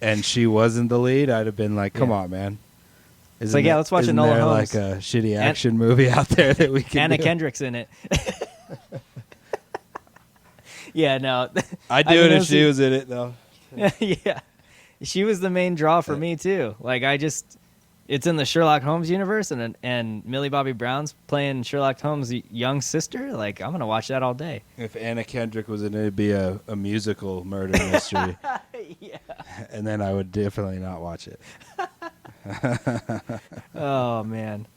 and she wasn't the lead, I'd have been like, "Come Yeah. on, man." It's like, yeah, let's watch isn't Enola there Holmes. like a shitty action movie out there that we can Anna do? Kendrick's in it. Yeah, no. I'd do it if she was in it, though. Yeah. She was the main draw for me, too. Like, it's in the Sherlock Holmes universe, and Millie Bobby Brown's playing Sherlock Holmes' young sister. Like, I'm going to watch that all day. If Anna Kendrick was in it, it'd be a musical murder mystery. Yeah. And then I would definitely not watch it. Oh, man.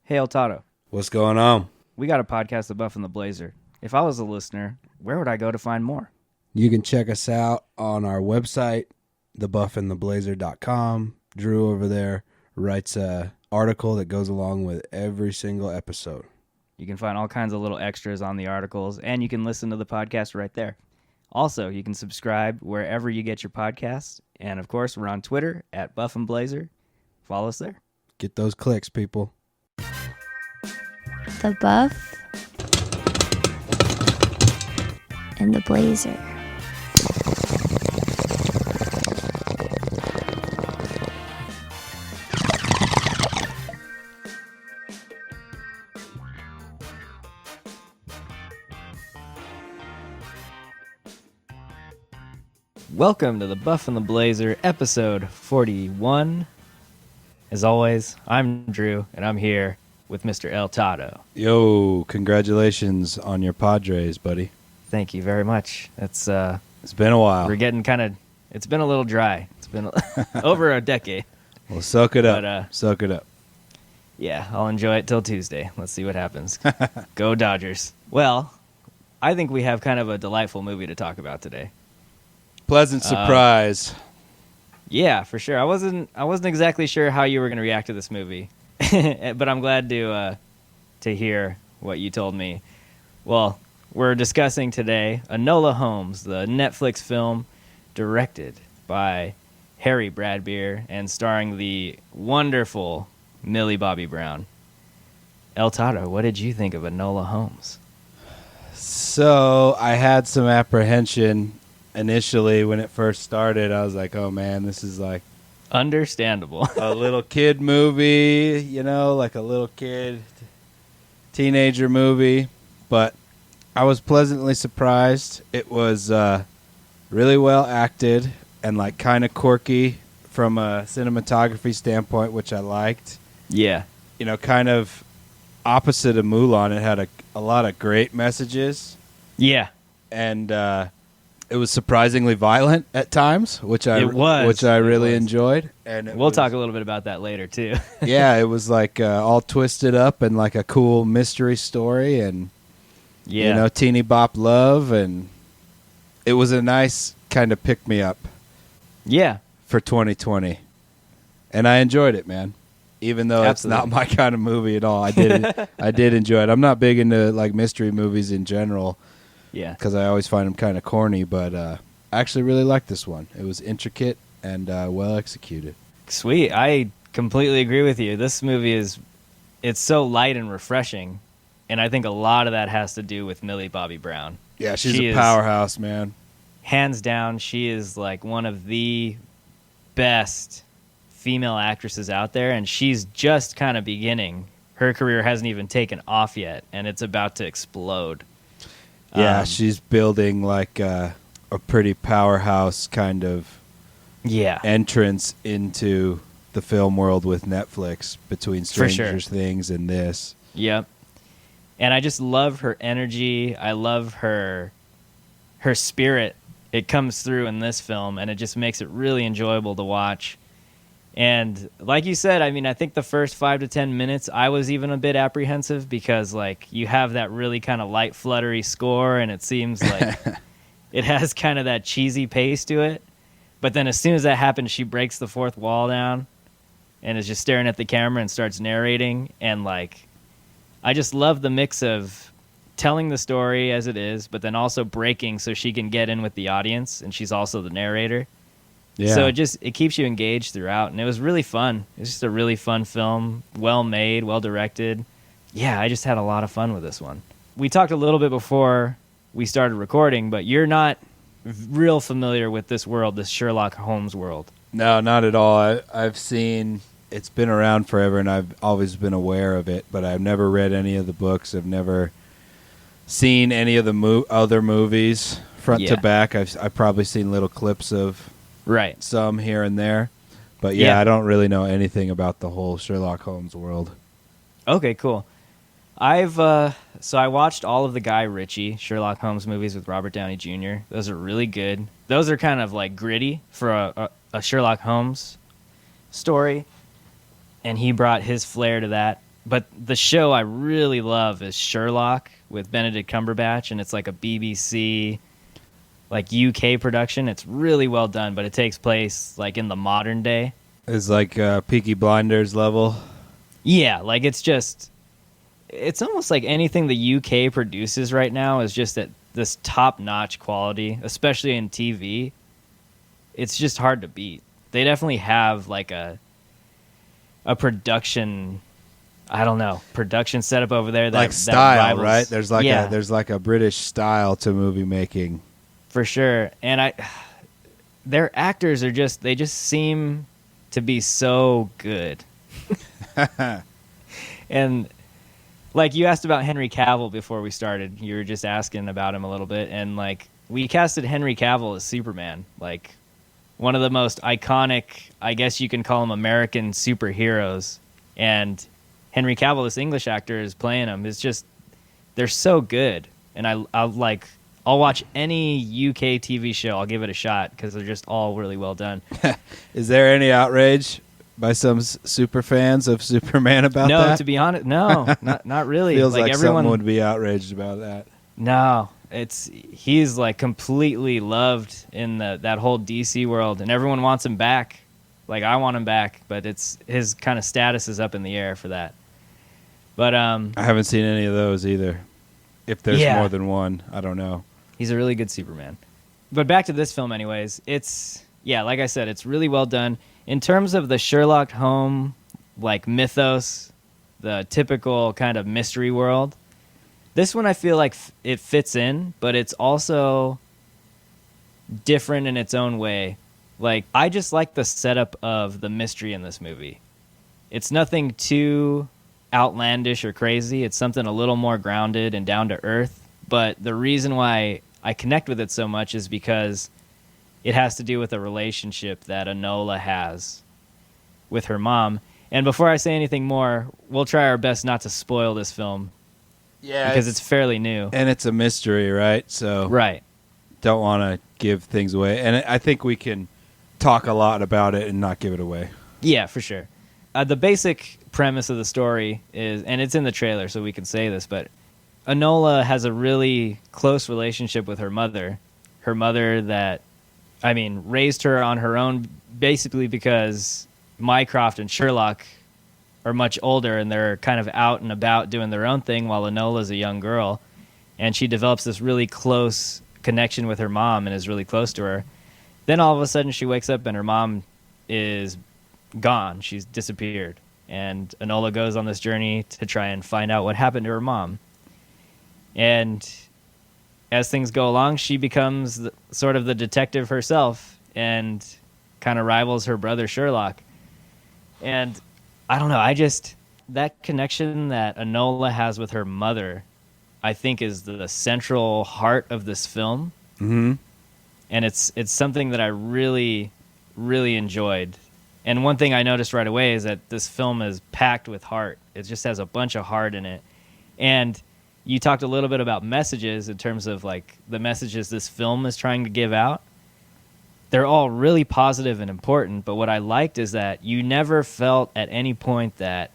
Hey, El Toddo. What's going on? We got a podcast, The Buff and the Blazer. If I was a listener, where would I go to find more? You can check us out on our website, thebuffandtheblazer.com. Drew over there writes a article that goes along with every single episode. You can find all kinds of little extras on the articles, and you can listen to the podcast right there. Also, you can subscribe wherever you get your podcasts. And, of course, we're on Twitter at Buff and Blazer. Follow us there. Get those clicks, people. The Buff and the Blazer. Welcome to the Buff and the Blazer, episode 41. As always, I'm Drew, and I'm here with Mr. El Toddo. Yo, congratulations on your Padres, buddy. Thank you very much. It's been a while. We're getting it's been a little dry. It's been over a decade. Well, soak it up. But, soak it up. Yeah, I'll enjoy it till Tuesday. Let's see what happens. Go Dodgers. Well, I think we have kind of a delightful movie to talk about today. Pleasant surprise. Yeah, for sure. I wasn't exactly sure how you were going to react to this movie, but I'm glad to hear what you told me. Well, we're discussing today Enola Holmes, the Netflix film directed by Harry Bradbeer and starring the wonderful Millie Bobby Brown. El Toddo, what did you think of Enola Holmes? So I had some apprehension initially when it first started. I was like, oh man, this is like Understandable. a little kid movie, like a little kid teenager movie. But I was pleasantly surprised. It was really well acted and like kind of quirky from a cinematography standpoint, which I liked. Yeah. Kind of opposite of Mulan. It had a lot of great messages. Yeah. And it was surprisingly violent at times, which I really enjoyed. And we'll talk a little bit about that later too. Yeah, it was like all twisted up and like a cool mystery story, and teeny bop love, and it was a nice kind of pick me up. Yeah, for 2020, and I enjoyed it, man. Even though Absolutely. It's not my kind of movie at all, I did enjoy it. I'm not big into like mystery movies in general. Yeah, because I always find them kind of corny, but I actually really liked this one. It was intricate and well executed. Sweet. I completely agree with you. This movie it's so light and refreshing, and I think a lot of that has to do with Millie Bobby Brown. Yeah, she's a powerhouse, man. Hands down, she is like one of the best female actresses out there, and she's just kind of beginning. Her career hasn't even taken off yet, and it's about to explode. Yeah, she's building like a pretty powerhouse kind of entrance into the film world with Netflix between Stranger Things and this. Yep. And I just love her energy. I love her spirit. It comes through in this film, and it just makes it really enjoyable to watch. And like you said, I mean, I think the first 5 to 10 minutes, I was even a bit apprehensive because, like, you have that really kind of light, fluttery score, and it seems like it has kind of that cheesy pace to it. But then as soon as that happens, she breaks the fourth wall down and is just staring at the camera and starts narrating. And, like, I just love the mix of telling the story as it is, but then also breaking so she can get in with the audience, and she's also the narrator. Yeah. So it keeps you engaged throughout, and it was really fun. It was just a really fun film, well made, well directed. Yeah, I just had a lot of fun with this one. we talked a little bit before we started recording, but you're not real familiar with this world, this Sherlock Holmes world. No, not at all. I've seen, it's been around forever, and I've always been aware of it, but I've never read any of the books. I've never seen any of the other movies front to back. I've probably seen little clips of some here and there. But I don't really know anything about the whole Sherlock Holmes world. Okay, cool. So I watched all of the Guy Ritchie Sherlock Holmes movies with Robert Downey Jr. Those are really good. Those are kind of like gritty for a Sherlock Holmes story, and he brought his flair to that. But the show I really love is Sherlock with Benedict Cumberbatch, and it's like a BBC, like UK production. It's really well done, but it takes place like in the modern day. It's like Peaky Blinders level. Yeah, like it's almost like anything the UK produces right now is just at this top-notch quality, especially in TV. It's just hard to beat. They definitely have like a production, I don't know, production setup over there that like style, that rivals, right? There's like a British style to movie making. For sure. And their actors are they just seem to be so good. And like you asked about Henry Cavill before we started. You were just asking about him a little bit, and like we casted Henry Cavill as Superman, like one of the most iconic, I guess you can call him, American superheroes. And Henry Cavill, this English actor, is playing him. It's just, they're so good. And I'll watch any UK TV show. I'll give it a shot because they're just all really well done. Is there any outrage by some super fans of Superman about that? No, to be honest, no, not really. Feels like everyone someone would be outraged about that. No, he's like completely loved in that whole DC world, and everyone wants him back. Like I want him back, but it's his kind of status is up in the air for that. But I haven't seen any of those either. If there's more than one, I don't know. He's a really good Superman. But back to this film, anyways. Like I said, it's really well done. In terms of the Sherlock Holmes, like, mythos, the typical kind of mystery world, this one I feel like it fits in, but it's also different in its own way. Like, I just like the setup of the mystery in this movie. It's nothing too outlandish or crazy. It's something a little more grounded and down to earth. But the reason why I connect with it so much is because it has to do with a relationship that Enola has with her mom. And before I say anything more, we'll try our best not to spoil this film. Yeah. Because it's fairly new. And it's a mystery, right? So don't want to give things away. And I think we can talk a lot about it and not give it away. Yeah, for sure. The basic premise of the story is, and it's in the trailer so we can say this, but Enola has a really close relationship with her mother. Her mother raised her on her own basically because Mycroft and Sherlock are much older and they're kind of out and about doing their own thing while Enola's a young girl. And she develops this really close connection with her mom and is really close to her. Then all of a sudden she wakes up and her mom is gone. She's disappeared. And Enola goes on this journey to try and find out what happened to her mom. And as things go along, she becomes sort of the detective herself and kind of rivals her brother Sherlock. And I don't know, that connection that Enola has with her mother, I think is the central heart of this film. Mm-hmm. And it's something that I really, really enjoyed. And one thing I noticed right away is that this film is packed with heart. It just has a bunch of heart in it. And you talked a little bit about messages in terms of like the messages this film is trying to give out. They're all really positive and important, but what I liked is that you never felt at any point that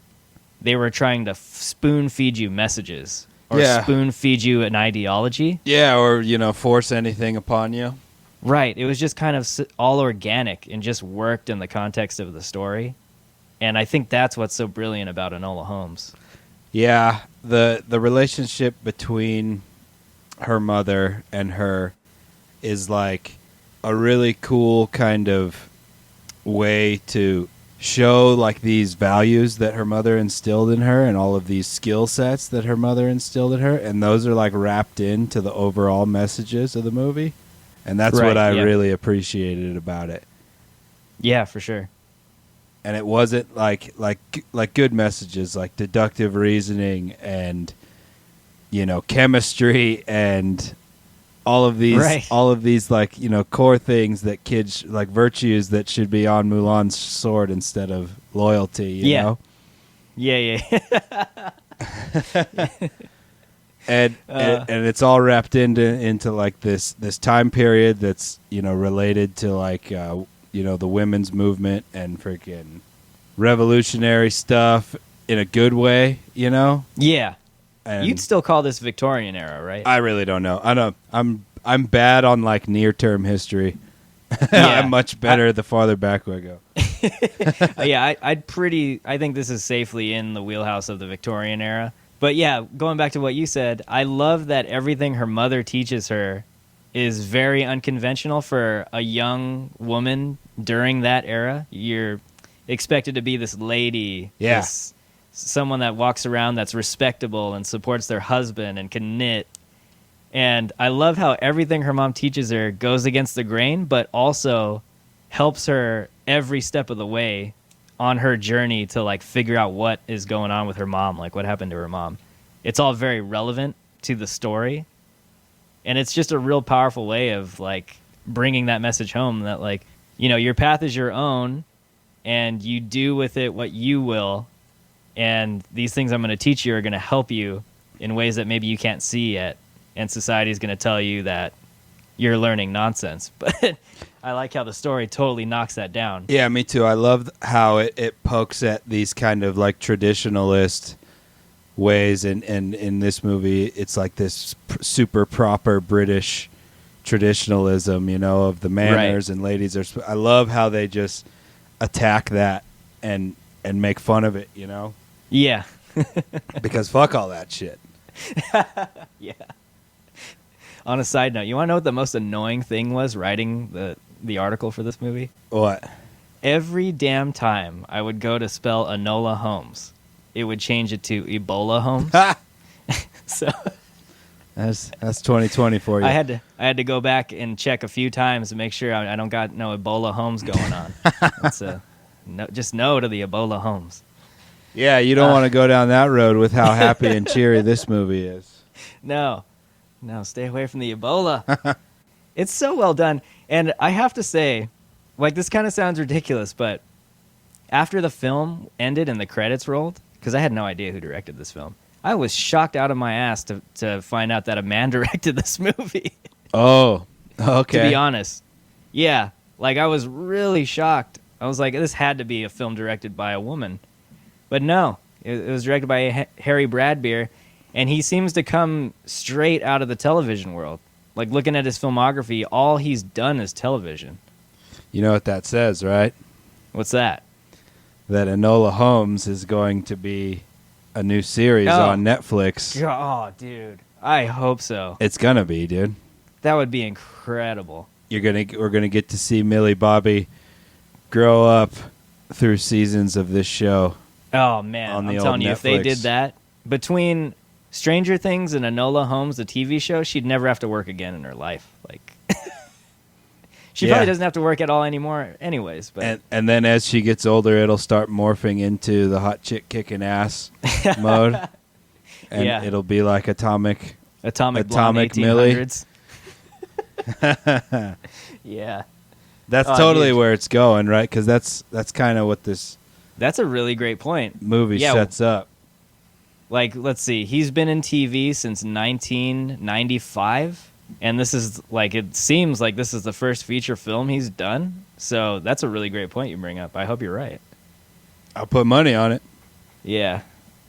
they were trying to spoon feed you messages or spoon feed you an ideology. Yeah, or, force anything upon you. Right. It was just kind of all organic and just worked in the context of the story. And I think that's what's so brilliant about Enola Holmes. Yeah, the relationship between her mother and her is like a really cool kind of way to show like these values that her mother instilled in her and all of these skill sets that her mother instilled in her, and those are like wrapped into the overall messages of the movie, and that's Right, what I yeah. really appreciated about it. Yeah, for sure. And it wasn't like good messages like deductive reasoning and chemistry and all of these like core things that kids like virtues that should be on Mulan's sword instead of loyalty. You know? Yeah. And it's all wrapped into like this time period that's related to like the women's movement and freaking revolutionary stuff in a good way. Yeah. And You'd still call this Victorian era, right? I really don't know. I know I'm bad on like near term history. Yeah. I'm much better the farther back I go. Yeah, I think this is safely in the wheelhouse of the Victorian era. But yeah, going back to what you said, I love that everything her mother teaches her is very unconventional for a young woman during that era. You're expected to be this lady, this someone that walks around that's respectable and supports their husband and can knit. And I love how everything her mom teaches her goes against the grain, but also helps her every step of the way on her journey to like figure out what is going on with her mom, like what happened to her mom. It's all very relevant to the story. And it's just a real powerful way of like bringing that message home that like, your path is your own and you do with it what you will. And these things I'm going to teach you are going to help you in ways that maybe you can't see yet. And society is going to tell you that you're learning nonsense. But I like how the story totally knocks that down. Yeah, me too. I love how it pokes at these kind of like traditionalist ways. And in this movie, it's like this super proper British traditionalism, of the manners and ladies. I love how they just attack that and make fun of it, Yeah. because fuck all that shit. Yeah. On a side note, you want to know what the most annoying thing was writing the article for this movie? What? Every damn time I would go to spell Enola Holmes, it would change it to Ebola Holmes. So That's 2020 for you. I had to go back and check a few times to make sure I don't got no Ebola Holmes going on. That's just no to the Ebola Holmes. Yeah, you don't want to go down that road with how happy and cheery this movie is. No, stay away from the Ebola. It's so well done. And I have to say, like, this kind of sounds ridiculous, but after the film ended and the credits rolled, because I had no idea who directed this film, I was shocked out of my ass to find out that a man directed this movie. Oh, okay. To be honest. Yeah, like, I was really shocked. I was like, this had to be a film directed by a woman. But no, it was directed by Harry Bradbeer, and he seems to come straight out of the television world. Like, looking at his filmography, all he's done is television. You know what that says, right? What's that? That Enola Holmes is going to be a new series on Netflix. Oh, dude. I hope so. It's gonna be, dude. That would be incredible. We're gonna get to see Millie Bobby grow up through seasons of this show. Oh, man. On the I'm old telling you, if they Netflix. did that, between Stranger Things and Enola Holmes, the TV show, she'd never have to work again in her life. Like, she probably doesn't have to work at all anymore anyways. But And then as she gets older, it'll start morphing into the hot chick kicking ass mode. And it'll be like Atomic Blonde Millie. 1800s. Yeah. That's Oh, totally dude. where it's going, right? Because that's kind of what this That's a really great point. movie sets up. Like, let's see. He's been in TV since 1995. And this is, like, it seems like this is the first feature film he's done. So that's a really great point you bring up. I hope you're right. I'll put money on it. Yeah.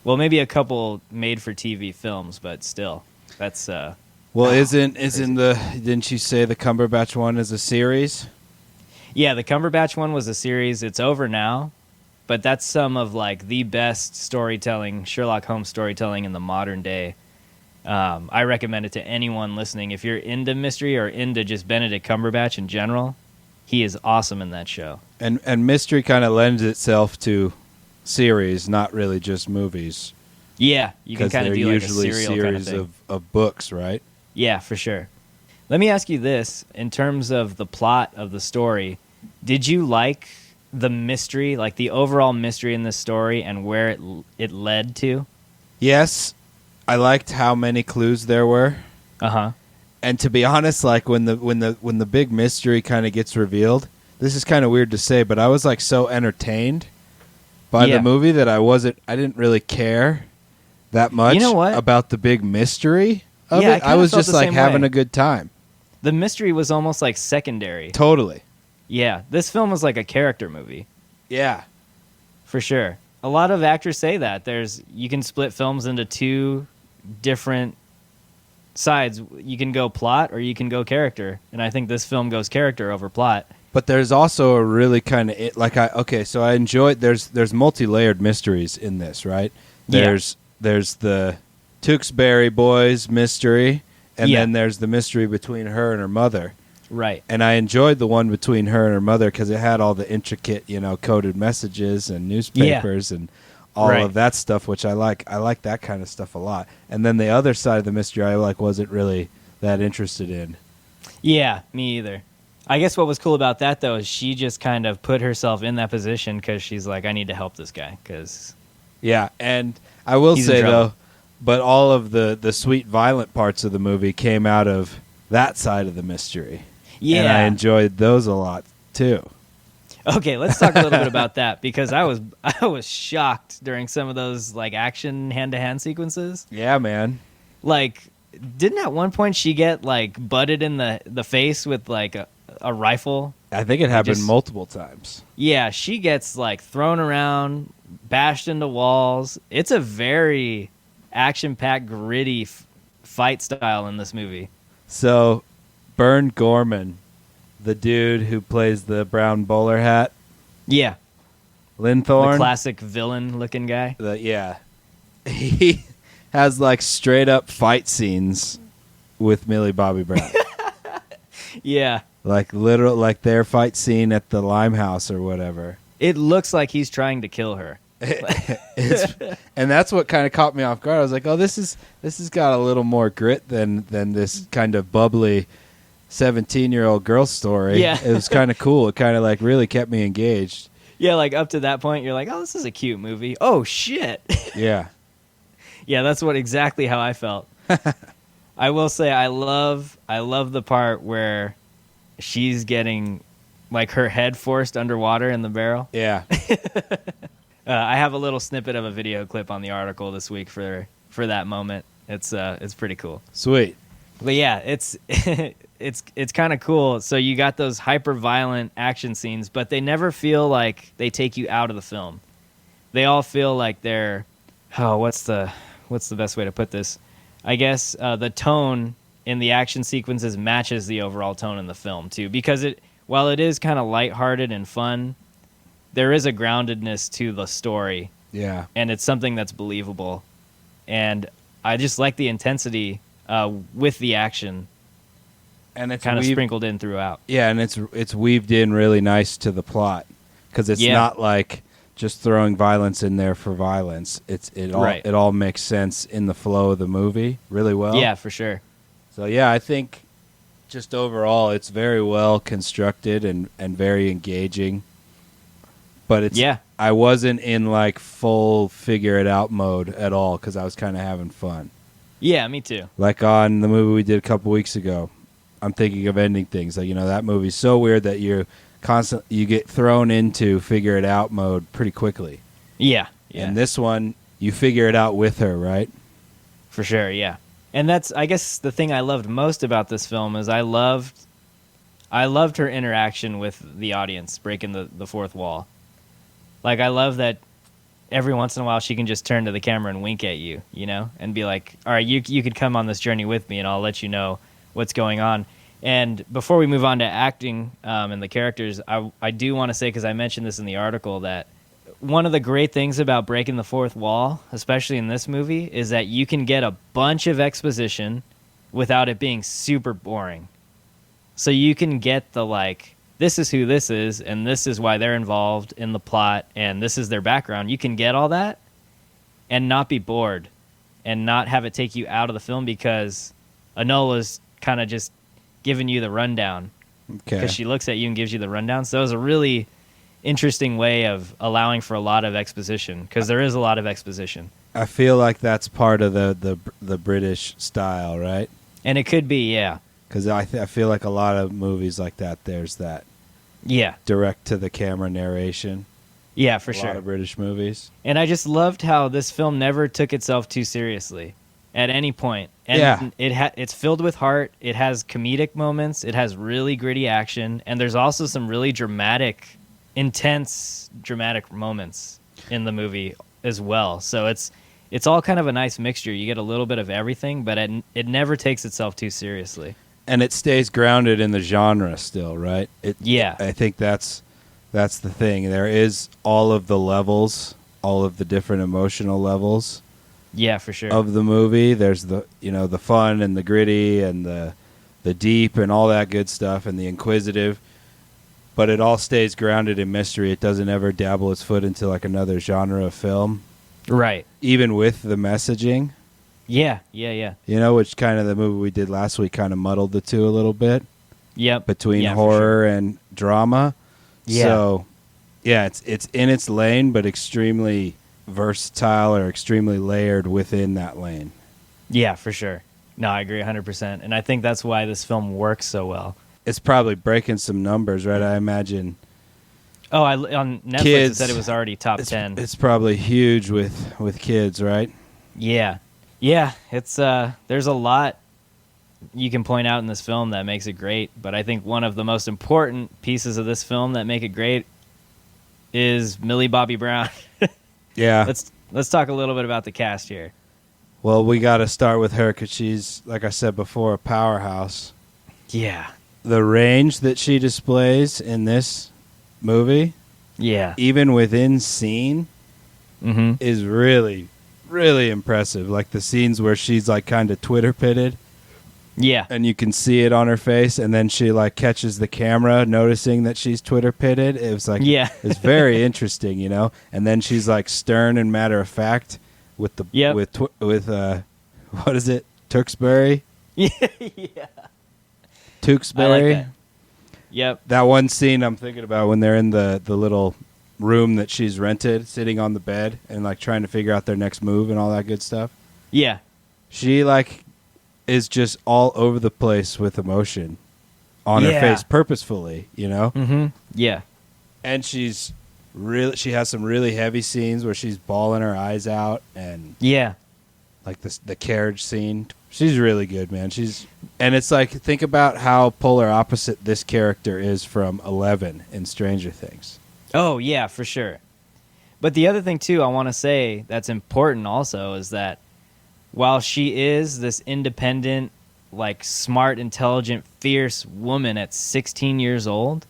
Well, maybe a couple made-for-TV films, but still. That's, Well, didn't you say the Cumberbatch one is a series? Yeah, the Cumberbatch one was a series. It's over now. But that's some of, like, the best storytelling, Sherlock Holmes storytelling in the modern day. I recommend it to anyone listening. If you're into mystery or into just Benedict Cumberbatch in general, he is awesome in that show. And mystery kind of lends itself to series, not really just movies. Yeah, you can Because kind they're of do like a usually serial kind of series thing. of books, right? Yeah, for sure. Let me ask you this. In terms of the plot of the story, did you like the mystery, like the overall mystery in this story and where it led to? Yes, I liked how many clues there were. Uh-huh. And to be honest, like when the big mystery kind of gets revealed, this is kind of weird to say, but I was like so entertained by Yeah. the movie that I didn't really care that much You know what? about the big mystery of Yeah, I it. kinda I was felt just the like same having way. a good time. The mystery was almost like secondary. Totally. Yeah, this film was like a character movie, Yeah. for sure. A lot of actors say that. You can split films into two different sides. You can go plot or you can go character. And I think this film goes character over plot. But there's also a really kind of so I enjoyed there's multi-layered mysteries in this, right? Yeah. There's the Tewksbury boys mystery, and Yeah. then there's the mystery between her and her mother. Right. And I enjoyed the one between her and her mother because it had all the intricate, coded messages and newspapers and all Right. of that stuff, which I like. I like that kind of stuff a lot. And then the other side of the mystery I wasn't really that interested in. Yeah, me either. I guess what was cool about that, though, is she just kind of put herself in that position because she's like, I need to help this guy because... Yeah, and I will He's in say, trouble. though, but all of the sweet, violent parts of the movie came out of that side of the mystery. Yeah. And I enjoyed those a lot, too. Okay, let's talk a little bit about that because I was shocked during some of those like action hand-to-hand sequences. Yeah, man. Like, didn't at one point she get like butted in the face with like a rifle? I think it happened just- multiple times. Yeah, she gets like thrown around, bashed into walls. It's a very action-packed, gritty fight style in this movie. So, Bern Gorman, the dude who plays the brown bowler hat, Yeah, Linthorn, the classic villain-looking guy. yeah, he has like straight up fight scenes with Millie Bobby Brown. Yeah, Like literal, like their fight scene at the Limehouse or whatever. it looks like he's trying to kill her. And that's what kind of caught me off guard. I was like, "Oh, this has got a little more grit than this kind of bubbly 17-year-old girl story." Yeah. It was kind of cool. It kind of like really kept me engaged. Yeah, like up to that point, you're like, oh, this is a cute movie. Oh, shit. Yeah. Yeah, that's exactly how I felt. I will say I love the part where she's getting like her head forced underwater in the barrel. Yeah. I have a little snippet of a video clip on the article this week for that moment. It's pretty cool. Sweet. But yeah, it's it's kind of cool. So you got those hyper violent action scenes, but they never feel like they take you out of the film. They all feel like they're what's the best way to put this? I guess the tone in the action sequences matches the overall tone in the film too, because while it is kind of lighthearted and fun, there is a groundedness to the story, Yeah. and it's something that's believable. And I just like the intensity with the action And it's kind of weaved, sprinkled in throughout. yeah, and it's weaved in really nice to the plot because it's Yeah. not like just throwing violence in there for violence. Right. It all makes sense in the flow of the movie really well. Yeah, for sure. So yeah, I think just overall it's very well constructed and very engaging. But it's Yeah. I wasn't in like full figure it out mode at all because I was kind of having fun. Yeah, me too. Like on the movie we did a couple weeks ago, I'm thinking of ending things. Like that movie's so weird that you get thrown into figure it out mode pretty quickly. Yeah, yeah, And this one, you figure it out with her, right? for sure. Yeah, and that's I guess the thing I loved most about this film is I loved her interaction with the audience, breaking the fourth wall. Like I love that every once in a while she can just turn to the camera and wink at you, and be like, "All right, you could come on this journey with me, and I'll let you know what's going on." And before we move on to acting and the characters, I do want to say, because I mentioned this in the article, that one of the great things about breaking the fourth wall, especially in this movie, is that you can get a bunch of exposition without it being super boring. So you can get this this is who this is, and this is why they're involved in the plot, and this is their background. You can get all that and not be bored and not have it take you out of the film because Enola's kind of just giving you the rundown. Okay. Because she looks at you and gives you the rundown. So it was a really interesting way of allowing for a lot of exposition, because there is a lot of exposition. I feel like that's part of the British style, right? And it could be, yeah. Because I feel like a lot of movies like that, there's that Yeah. direct to the camera narration. Yeah, for A sure. lot of British movies. And I just loved how this film never took itself too seriously at any point. And Yeah. it's filled with heart. It has comedic moments. It has really gritty action. And there's also some really intense dramatic moments in the movie as well. So it's all kind of a nice mixture. You get a little bit of everything, but it never takes itself too seriously. And it stays grounded in the genre still, right? Yeah. I think that's the thing. There is all of the levels, all of the different emotional levels Yeah, for sure. of the movie. There's the fun and the gritty and the deep and all that good stuff and the inquisitive. But it all stays grounded in mystery. It doesn't ever dabble its foot into like another genre of film, Right. even with the messaging. Yeah. Which kind of the movie we did last week kind of muddled the two a little bit Yep. between Yeah, for horror and drama. Yeah. So, yeah, it's in its lane, but extremely versatile or extremely layered within that lane. Yeah, for sure. No, I agree 100%. And I think that's why this film works so well. It's probably breaking some numbers, right? I imagine. Oh, on Netflix Kids, it said it was already top 10. It's probably huge with kids, right? Yeah. Yeah, it's there's a lot you can point out in this film that makes it great, but I think one of the most important pieces of this film that make it great is Millie Bobby Brown. Yeah. Let's talk a little bit about the cast here. Well, we got to start with her because she's, like I said before, a powerhouse. Yeah. The range that she displays in this movie, Yeah. even within scene, Mm-hmm. is really, really impressive. Like the scenes where she's like kind of Twitter pitted Yeah. and you can see it on her face, and then she like catches the camera noticing that she's Twitter pitted. It was like, Yeah. it's very interesting, and then she's like stern and matter of fact with the Yep. with what is it, Tewksbury? Yeah. Tewksbury. I like that. Yep. That one scene I'm thinking about when they're in the little room that she's rented, sitting on the bed and like trying to figure out their next move and all that good stuff. Yeah. She like is just all over the place with emotion on her Yeah. face purposefully, Mm-hmm. Yeah. And she has some really heavy scenes where she's bawling her eyes out, and Yeah. like the carriage scene. She's really good, man. And it's like, think about how polar opposite this character is from Eleven in Stranger Things. Oh, yeah, for sure. But the other thing, too, I want to say that's important also is that while she is this independent, like smart, intelligent, fierce woman at 16 years old,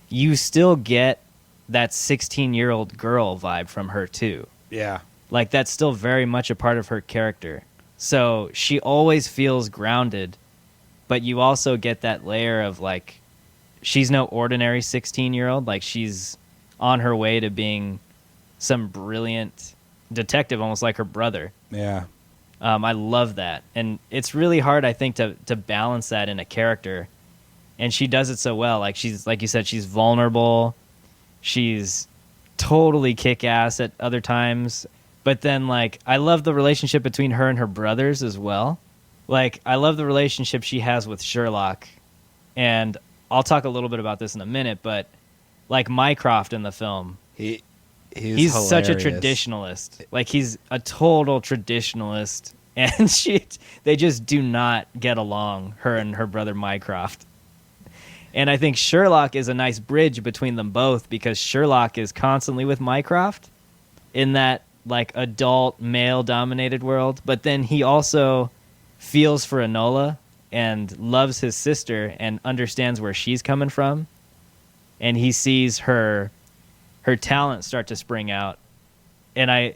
you still get that 16-year-old girl vibe from her, too. Yeah. Like, that's still very much a part of her character. So she always feels grounded, but you also get that layer of, like, she's no ordinary 16-year-old. Like, she's on her way to being some brilliant detective, almost like her brother. Yeah. I love that. And it's really hard, I think, to balance that in a character. And she does it so well. Like, she's, like you said, she's vulnerable. She's totally kick-ass at other times. But then, like, I love the relationship between her and her brothers as well. Like, I love the relationship she has with Sherlock. And I'll talk a little bit about this in a minute, but, like, Mycroft in the film, He's such a hilarious. traditionalist. Like, he's a total traditionalist. And they just do not get along, her and her brother Mycroft. And I think Sherlock is a nice bridge between them both, because Sherlock is constantly with Mycroft in that, like, adult male-dominated world. But then he also feels for Enola and loves his sister and understands where she's coming from. And he sees her talent start to spring out. And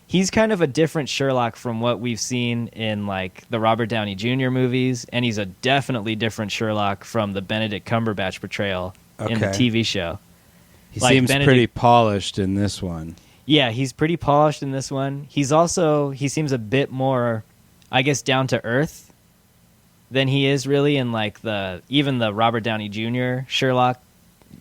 he's kind of a different Sherlock from what we've seen in, like, the Robert Downey Jr. movies, and he's a definitely different Sherlock from the Benedict Cumberbatch portrayal in the Okay. TV show. He Like seems Benedict- pretty polished in this one. Yeah, he's pretty polished in this one. He seems a bit more, I guess, down to earth than he is really in like even the Robert Downey Jr. Sherlock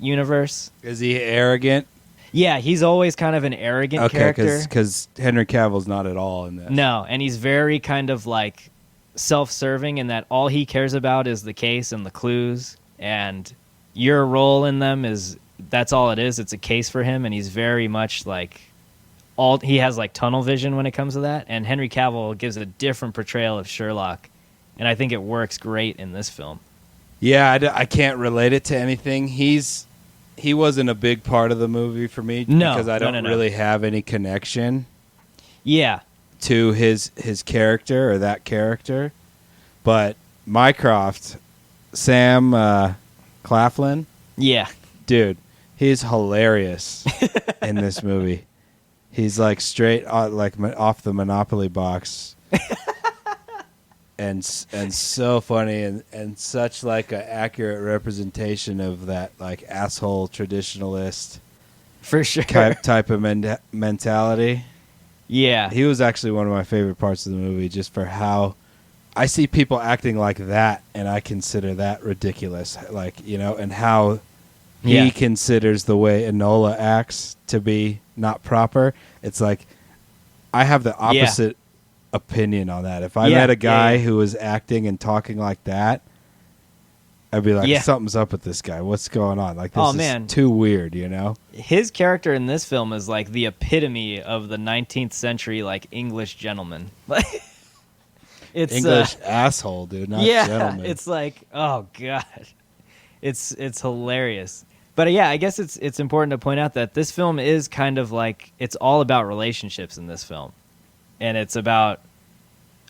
universe. Is he arrogant? Yeah, he's always kind of an arrogant character. because Henry Cavill's not at all in this. No, and he's very kind of like self-serving in that all he cares about is the case and the clues, and your role in them that's all it is. It's a case for him, and he's very much like he has like tunnel vision when it comes to that, and Henry Cavill gives a different portrayal of Sherlock, and I think it works great in this film. Yeah, I can't relate it to anything. He wasn't a big part of the movie for me because I don't really have any connection. Yeah. To his character or that character. But Mycroft, Sam Claflin, Yeah. dude, he's hilarious in this movie. He's like straight off the Monopoly box. And so funny and such like an accurate representation of that like asshole traditionalist For sure. type of mentality. Yeah. He was actually one of my favorite parts of the movie just for how I see people acting like that and I consider that ridiculous, like, you know, and how he considers the way Enola acts to be not proper. It's like I have the opposite opinion on that. If I met a guy who was acting and talking like that, I'd be like, something's up with this guy. What's going on? Like, this is too weird, you know? His character in this film is like the epitome of the 19th century, like, English gentleman. It's English asshole, dude, not gentleman. It's like, oh, God. It's hilarious. But, yeah, I guess it's important to point out that this film is kind of like, it's all about relationships in this film. And it's about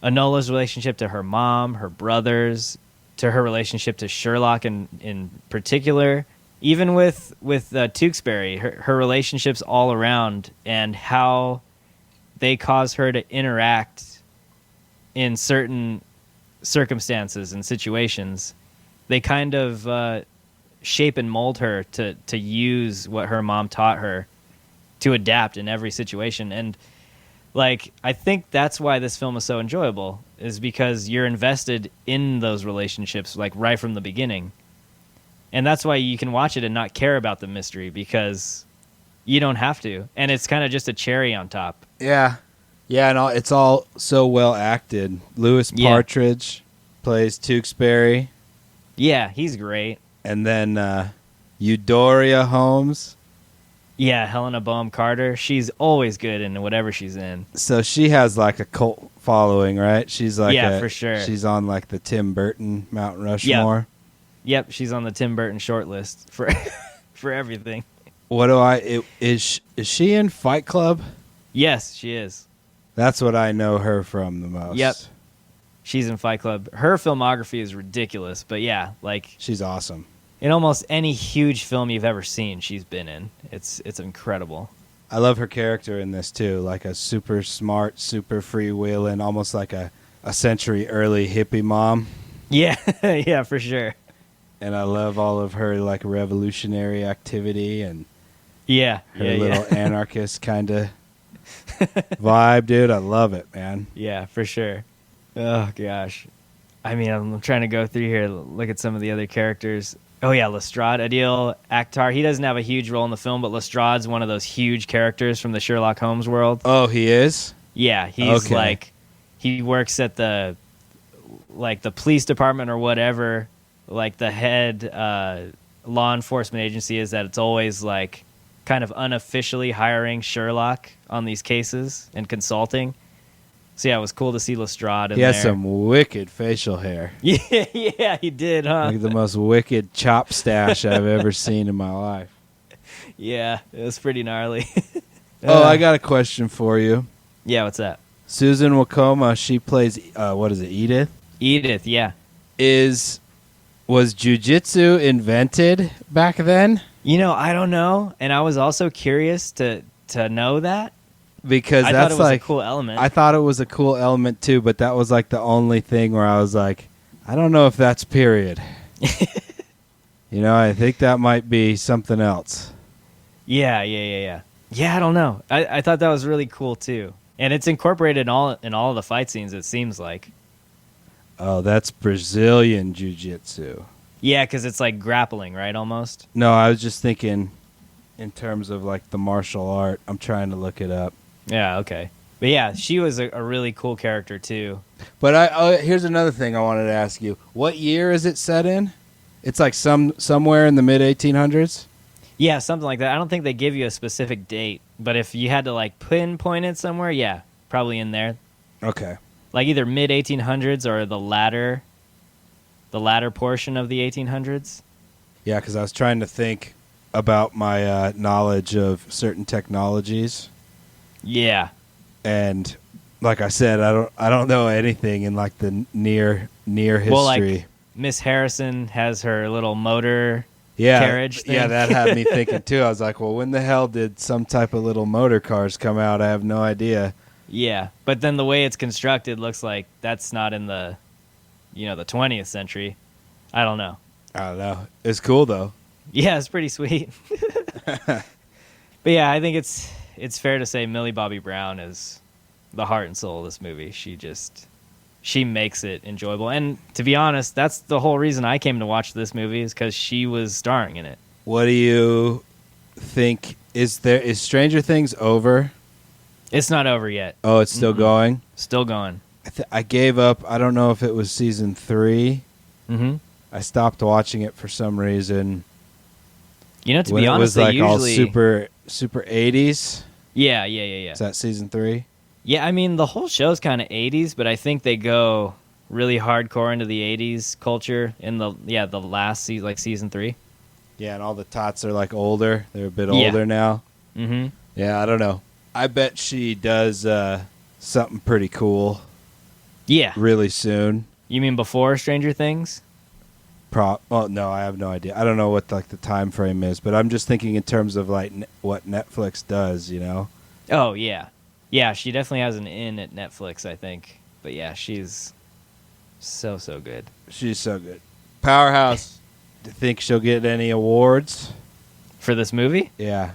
Enola's relationship to her mom, her brothers, to her relationship to Sherlock in particular. Even with Tewksbury, her relationships all around and how they cause her to interact in certain circumstances and situations. They kind of shape and mold her to use what her mom taught her to adapt in every situation. And like, I think that's why this film is so enjoyable, is because you're invested in those relationships, like, right from the beginning. And that's why you can watch it and not care about the mystery, because you don't have to. And it's kind of just a cherry on top. Yeah. Yeah, and it's all so well acted. Louis Partridge plays Tewksbury. Yeah, he's great. And then Eudora Holmes. Yeah, Helena Bonham Carter. She's always good in whatever she's in. So she has like a cult following, right? She's like for sure. She's on like the Tim Burton Mount Rushmore. Yep, she's on the Tim Burton shortlist for for everything. Is she in Fight Club? Yes, she is. That's what I know her from the most. Yep. She's in Fight Club. Her filmography is ridiculous, but yeah, like, she's awesome. In almost any huge film you've ever seen, she's been in. It's incredible. I love her character in this too, like a super smart, super freewheeling, almost like a century early hippie mom. Yeah, yeah, for sure. And I love all of her like revolutionary activity and her little anarchist kind of vibe, dude. I love it, man. Yeah, for sure. Oh gosh, I mean, I'm trying to go through here, look at some of the other characters. Oh yeah, Lestrade, Adil Akhtar. He doesn't have a huge role in the film, but Lestrade's one of those huge characters from the Sherlock Holmes world. Oh, he is? Yeah, he's like, he works at the police department or whatever. Like the head law enforcement agency is that it's always like kind of unofficially hiring Sherlock on these cases and consulting. So yeah, it was cool to see Lestrade in there. He has some wicked facial hair. Yeah, he did, huh? Like the most wicked chop stash I've ever seen in my life. Yeah, it was pretty gnarly. Oh, I got a question for you. Yeah, what's that? Susan Wokoma, she plays, Edith? Edith, yeah. Was jiu-jitsu invented back then? You know, I don't know. And I was also curious to know that. Because I that's thought it was like a cool element. I thought it was a cool element too, but that was like the only thing where I was like, I don't know if that's period. You know, I think that might be something else. Yeah. Yeah, I don't know. I thought that was really cool too, and it's incorporated in all of the fight scenes. It seems like. Oh, that's Brazilian jiu-jitsu. Yeah, because it's like grappling, right? Almost. No, I was just thinking in terms of like the martial art. I'm trying to look it up. Yeah. Okay. But yeah, she was a really cool character too. But here's another thing I wanted to ask you. What year is it set in? It's like somewhere in the mid 1800s. Yeah, something like that. I don't think they give you a specific date, but if you had to like pinpoint it somewhere, yeah, probably in there. Okay. Like either mid 1800s or the latter portion of the 1800s. Yeah, because I was trying to think about my knowledge of certain technologies, Yeah. and like I said, I don't know anything in like the near history. Well, like Miss Harrison has her little motor carriage thing. Yeah, that had me thinking too. I was like, well, when the hell did some type of little motor cars come out? I have no idea. Yeah, but then the way it's constructed looks like that's not in the 20th century. I don't know. I don't know. It's cool though. Yeah, it's pretty sweet. But yeah, I think it's fair to say Millie Bobby Brown is the heart and soul of this movie. She makes it enjoyable. And to be honest, that's the whole reason I came to watch this movie is because she was starring in it. What do you think? Is Stranger Things over? It's not over yet. Oh, it's still going? Still going. I gave up. I don't know if it was season 3. Mm-hmm. I stopped watching it for some reason. You know, to when be honest, it was like they all usually... super 80s. Yeah. Is that season 3? Yeah, I mean, the whole show's kind of 80s, but I think they go really hardcore into the 80s culture in the last season, like season 3. Yeah, and all the tots are like older. They're a bit older now. Mm-hmm. Yeah, I don't know. I bet she does something pretty cool. Yeah. Really soon. You mean before Stranger Things? Oh no, I have no idea. I don't know what like the time frame is, but I'm just thinking in terms of like what Netflix does, you know. Oh yeah, yeah. She definitely has an in at Netflix, I think. But yeah, she's so good. She's so good. Powerhouse. Do you think she'll get any awards For this movie? Yeah.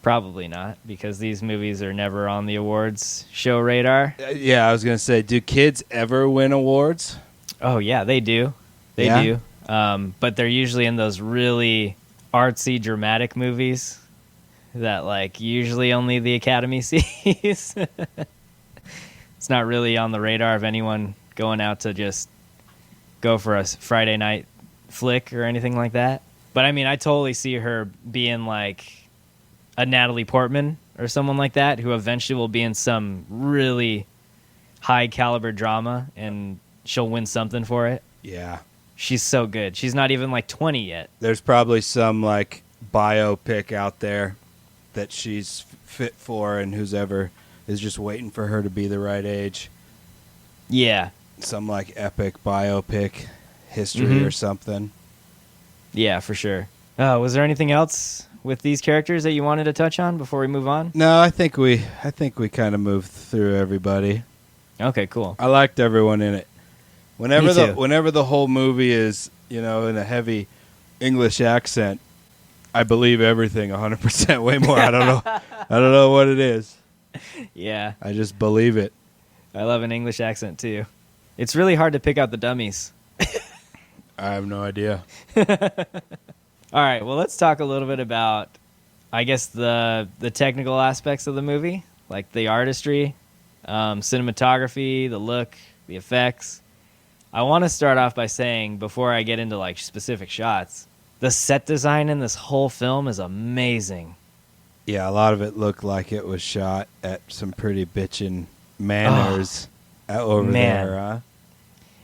Probably not, because these movies are never on the awards show radar. Yeah, I was gonna say, do kids ever win awards? Oh yeah, they do. They do. But they're usually in those really artsy, dramatic movies that like usually only the Academy sees. It's not really on the radar of anyone going out to just go for a Friday night flick or anything like that. But I mean, I totally see her being like a Natalie Portman or someone like that, who eventually will be in some really high caliber drama and she'll win something for it. Yeah. She's so good. She's not even like 20 yet. There's probably some like biopic out there that she's fit for, and who's ever is just waiting for her to be the right age. Yeah. Some like epic biopic history or something. Yeah, for sure. Was there anything else with these characters that you wanted to touch on before we move on? No, I think we kind of moved through everybody. Okay, cool. I liked everyone in it. Me too. Whenever the whole movie is, in a heavy English accent, I believe everything 100% way more. I don't know. I don't know what it is. Yeah. I just believe it. I love an English accent too. It's really hard to pick out the dummies. I have no idea. All right, well, let's talk a little bit about, I guess, the technical aspects of the movie, like the artistry, cinematography, the look, the effects. I want to start off by saying, before I get into like specific shots, the set design in this whole film is amazing. Yeah, a lot of it looked like it was shot at some pretty bitchin' manners over there, huh?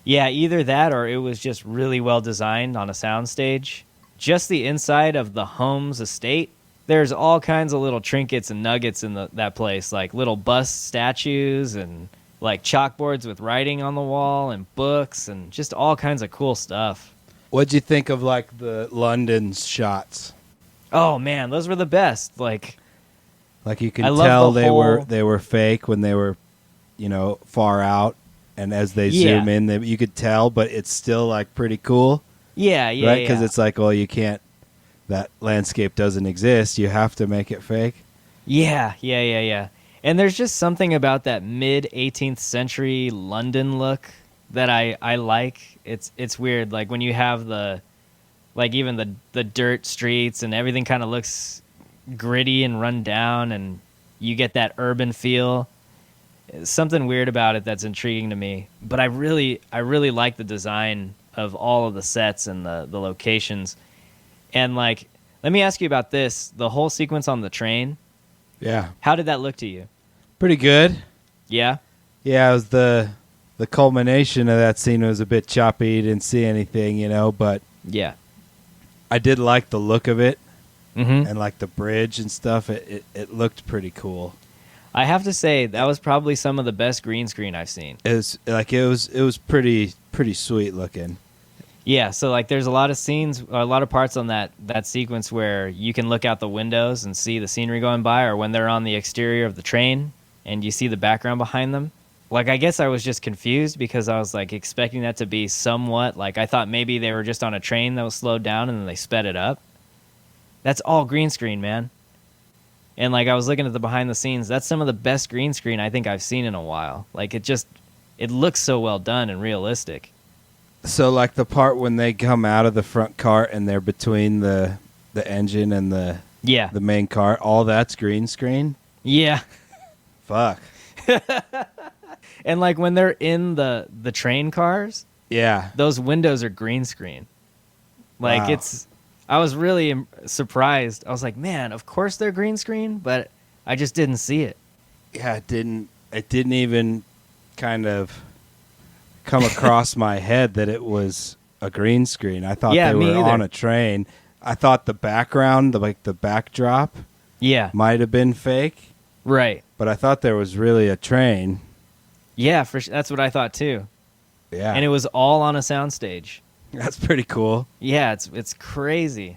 Yeah, either that or it was just really well designed on a soundstage. Just the inside of the Holmes estate, there's all kinds of little trinkets and nuggets in that place, like little bust statues and like chalkboards with writing on the wall and books and just all kinds of cool stuff. What'd you think of like the London's shots? Oh man, those were the best. Like you could I love tell the they were fake when they were, far out, and as they zoom in, you could tell, but it's still like pretty cool. Yeah, yeah, right? yeah. Because it's like, well, you can't. That landscape doesn't exist. You have to make it fake. Yeah, yeah, yeah, yeah. And there's just something about that mid 18th century London look that I like. It's weird. Like when you have even the dirt streets and everything kind of looks gritty and run down, and you get that urban feel. Something weird about it that's intriguing to me. But I really like the design of all of the sets and the locations. And like, let me ask you about this: the whole sequence on the train. Yeah, How did that look to you? pretty good. Yeah. Yeah, it was the culmination of that scene was a bit choppy. Didn't see anything, but Yeah. I did like the look of it Mm-hmm. and like the bridge and stuff. It looked pretty cool. I have to say that was probably some of the best green screen I've seen. It was pretty sweet looking. Yeah, so like there's a lot of scenes, or a lot of parts on that sequence where you can look out the windows and see the scenery going by, or when they're on the exterior of the train and you see the background behind them. Like I guess I was just confused because I was like expecting that to be somewhat like I thought maybe they were just on a train that was slowed down and then they sped it up. That's all green screen, man. And like I was looking at the behind the scenes, that's some of the best green screen I think I've seen in a while. Like it looks so well done and realistic. So like the part when they come out of the front cart and they're between the engine and the Yeah. main cart, all that's green screen. Yeah. Fuck. And like when they're in the train cars, Yeah. those windows are green screen. Like Wow. I was really surprised. I was like, man, of course they're green screen, but I just didn't see it. Yeah, it didn't even kind of come across my head that it was a green screen. I thought Yeah, they me were either. on a train. I thought the background, the backdrop Yeah. might have been fake, Right. but I thought there was really a train. Yeah, that's what I thought too. Yeah. And it was all on a soundstage. That's pretty cool. Yeah, it's crazy.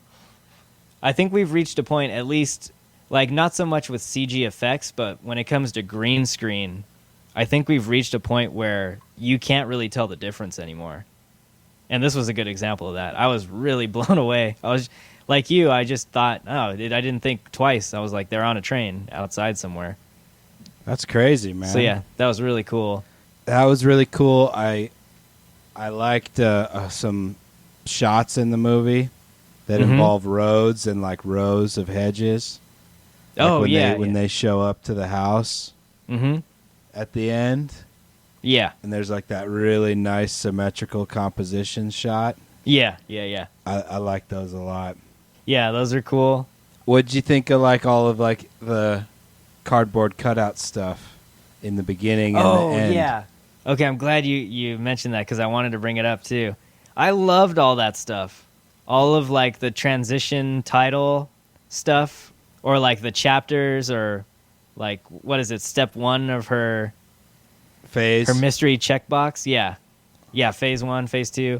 I think we've reached a point, at least, like not so much with CG effects, but when it comes to green screen, I think we've reached a point where you can't really tell the difference anymore. And this was a good example of that. I was really blown away. I was like you. I just thought, I didn't think twice. I was like, they're on a train outside somewhere. That's crazy, man. So yeah, that was really cool. That was really cool. I liked some shots in the movie that Mhm. involve roads and like rows of hedges. Like Oh, yeah, when yeah. they show up to the house Mm-hmm. at the end, Yeah. and there's like that really nice symmetrical composition shot. Yeah. Yeah. Yeah. I like those a lot. Yeah. Those are cool. What'd you think of like all of like the cardboard cutout stuff in the beginning and Oh, the end? yeah. Okay, I'm glad you mentioned that because I wanted to bring it up too. I loved all that stuff. All of like the transition title stuff, or like the chapters, or like what is it? Step 1 of her Phase. mystery checkbox. Yeah. Phase 1, phase 2.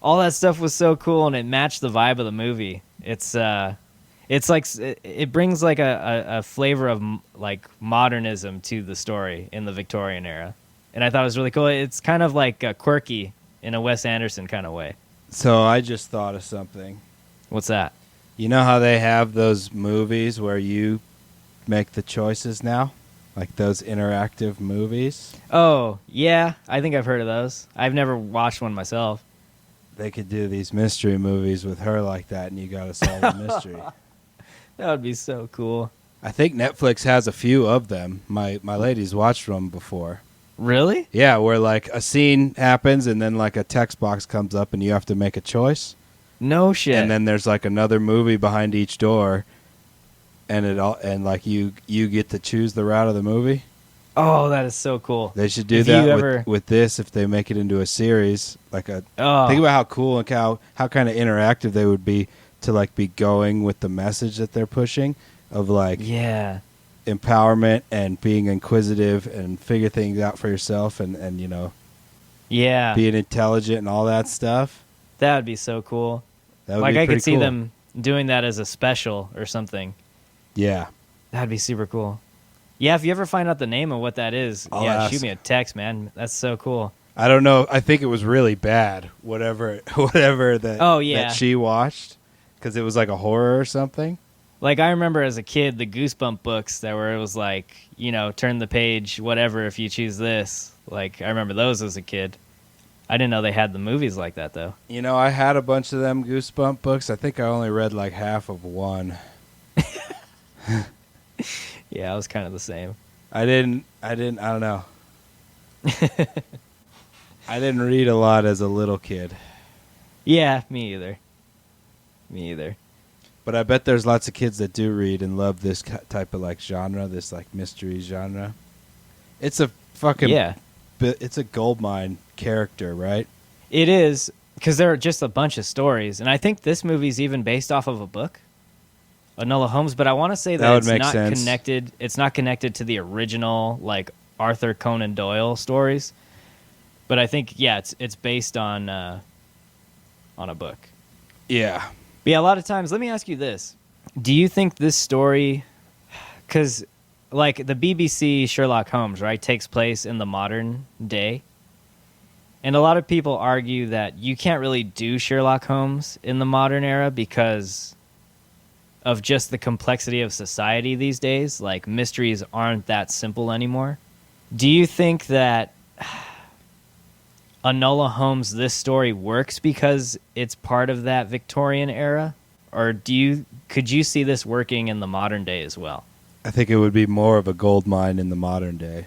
All that stuff was so cool, and it matched the vibe of the movie. It's like it brings like a flavor of like modernism to the story in the Victorian era, and I thought it was really cool. It's kind of like quirky in a Wes Anderson kind of way. So I just thought of something. What's that? You know how they have those movies where you make the choices now? Like those interactive movies? Oh yeah, I think I've heard of those. I've never watched one myself. They could do these mystery movies with her like that, and you got to solve a mystery. That would be so cool. I think Netflix has a few of them. My lady's watched them before. Really? Yeah, where like a scene happens and then like a text box comes up and you have to make a choice. No shit. And then there's like another movie behind each door, and like you get to choose the route of the movie. oh, that is so cool. They should do If that you ever- with this if they make it into a series. Like a Oh. think about how cool and how kind of interactive they would be to like be going with the message that they're pushing of like Yeah. empowerment and being inquisitive and figure things out for yourself and Yeah. being intelligent and all that stuff. That would be so cool. That would Like be I pretty could see cool. them doing that as a special or something. Yeah. That'd be super cool. Yeah, if you ever find out the name of what that is, I'll yeah, ask. shoot me a text, man. That's so cool. I don't know. I think it was really bad. Whatever that. Oh, yeah. That she watched, because it was like a horror or something. Like, I remember as a kid, the Goosebump books that where it was like, you know, turn the page, whatever, if you choose this. Like, I remember those as a kid. I didn't know they had the movies like that, though. You know, I had a bunch of them Goosebump books. I think I only read like half of one. Yeah, I was kind of the same. I don't know. I didn't read a lot as a little kid. Yeah, me either. But I bet there's lots of kids that do read and love this type of like genre, this like mystery genre. It's a fucking it's a goldmine character, right? It is, because there are just a bunch of stories, and I think this movie's even based off of a book, Enola Holmes. But I want to say that would it's make not sense. connected. It's not connected to the original like Arthur Conan Doyle stories. But I think it's based on a book. Yeah. But yeah, a lot of times. Let me ask you this: do you think this story, because like the BBC Sherlock Holmes, right, takes place in the modern day? And a lot of people argue that you can't really do Sherlock Holmes in the modern era because of just the complexity of society these days. Like, mysteries aren't that simple anymore. Do you think that Enola Holmes, this story works because it's part of that Victorian era? Or could you see this working in the modern day as well? I think it would be more of a gold mine in the modern day.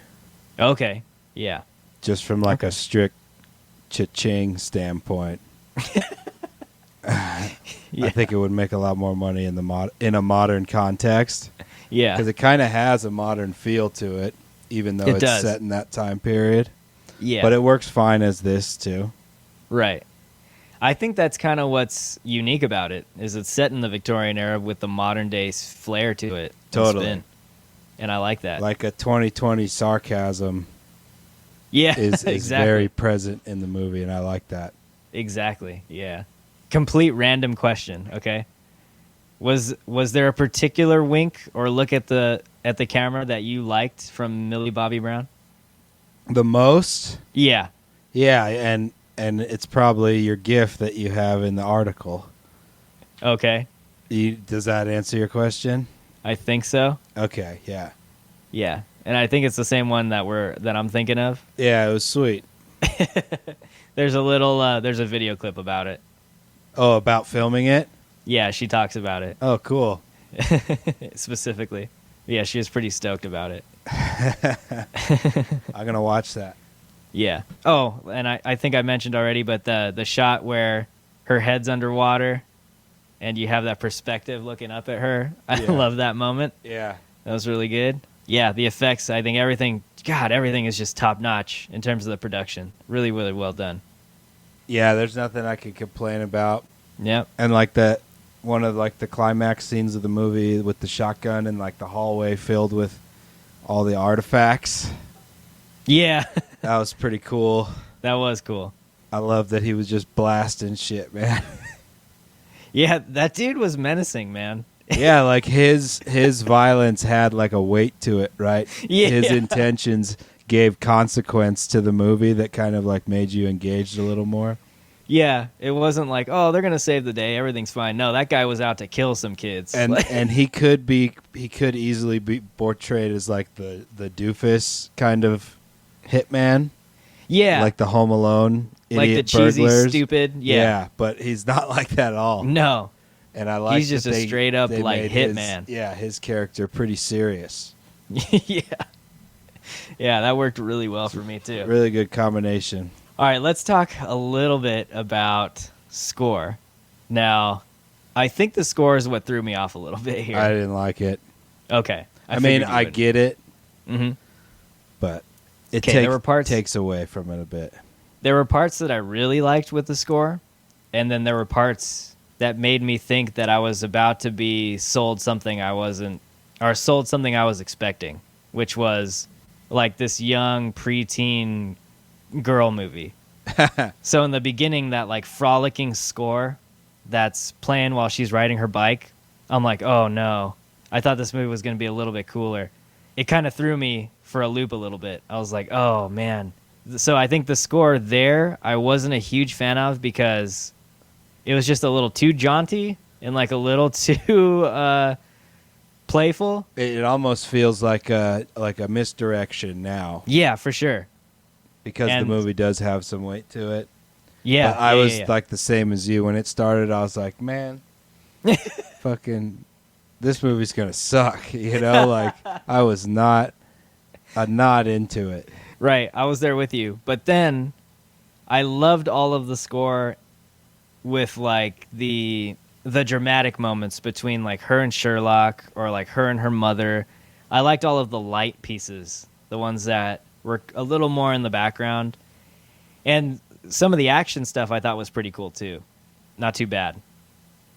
Okay, yeah. Just from like a strict cha-ching standpoint. I think it would make a lot more money in a modern context. Yeah. Because it kind of has a modern feel to it, even though It it's does. set in that time period. Yeah. But it works fine as this, too. Right. I think that's kind of what's unique about it, is it's set in the Victorian era with the modern day flair to it. and Totally. spin. And I like that. Like a 2020 sarcasm yeah, is exactly. very present in the movie, and I like that. Exactly. Yeah. Complete random question. Okay. Was there a particular wink or look at the camera that you liked from Millie Bobby Brown? The most? Yeah. Yeah, and it's probably your gift that you have in the article. Okay. Does that answer your question? I think so. Okay, yeah. Yeah. And I think it's the same one that I'm thinking of. Yeah, it was sweet. There's a video clip about it. Oh, about filming it? Yeah, she talks about it. Oh, cool. Specifically. Yeah, she was pretty stoked about it. I'm going to watch that. Yeah. Oh, and I think I mentioned already, but the shot where her head's underwater and you have that perspective looking up at her. I Yeah. love that moment. Yeah. That was really good. Yeah, the effects, I think everything is just top notch in terms of the production. Really, really well done. Yeah, there's nothing I could complain about. Yep. And like one of like the climax scenes of the movie with the shotgun and like the hallway filled with all the artifacts. Yeah. That was pretty cool. That was cool. I love that he was just blasting shit, man. Yeah, that dude was menacing, man. Yeah, like his violence had like a weight to it, right? Yeah. His intentions gave consequence to the movie that kind of like made you engaged a little more. Yeah, it wasn't like, oh, they're gonna save the day, everything's fine. No, that guy was out to kill some kids. And he could easily be portrayed as like the doofus kind of hitman. yeah, Like the Home Alone like the idiot cheesy, burglars. stupid. Yeah. But he's not like that at all. No, And I like he's just that a straight up they like made hitman. his character pretty serious. Yeah, yeah, that worked really well for me too. Really good combination. All right, let's talk a little bit about score. Now, I think the score is what threw me off a little bit here. I didn't like it. Okay, I mean, I get it, Mm-hmm. but it there were parts- takes away from it a bit. There were parts that I really liked with the score, and then there were parts that made me think that I was about to be sold something I wasn't, or sold something I was expecting, which was like this young preteen girl movie. So in the beginning, that like frolicking score that's playing while she's riding her bike, I'm like, oh no. I thought this movie was going to be a little bit cooler. It kind of threw me for a loop a little bit. I was like, oh man, So I think the score there I wasn't a huge fan of because it was just a little too jaunty and like a little too playful. It almost feels like a misdirection now Yeah, for sure. because And the movie does have some weight to it. Yeah, But I yeah, was yeah. like the same as you when it started. I was like, man, fucking, this movie's gonna suck. You know, like I was not into it. Right, I was there with you. But then I loved all of the score with like the dramatic moments between like her and Sherlock or like her and her mother. I liked all of the light pieces, the ones that were a little more in the background. And some of the action stuff I thought was pretty cool too. Not too bad.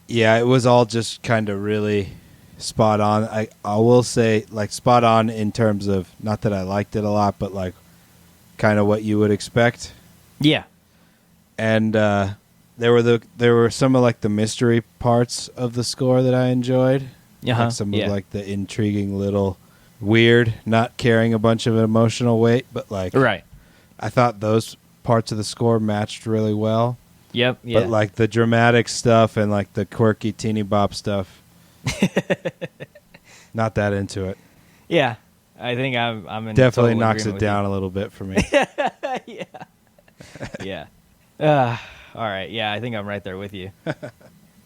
Yeah, it was all just kind of really spot on. I will say like spot on in terms of not that I liked it a lot, but like kind of what you would expect. Yeah. And there were some of like the mystery parts of the score that I enjoyed. Uh-huh. Like some yeah. of like the intriguing little weird, not carrying a bunch of emotional weight, but like Right. I thought those parts of the score matched really well. Yep. Yeah. But like the dramatic stuff and like the quirky teeny bop stuff, not that into it. yeah. I think I'm in Definitely total knocks agreement it with you. down a little bit for me. yeah. Yeah. All right. Yeah, I think I'm right there with you. All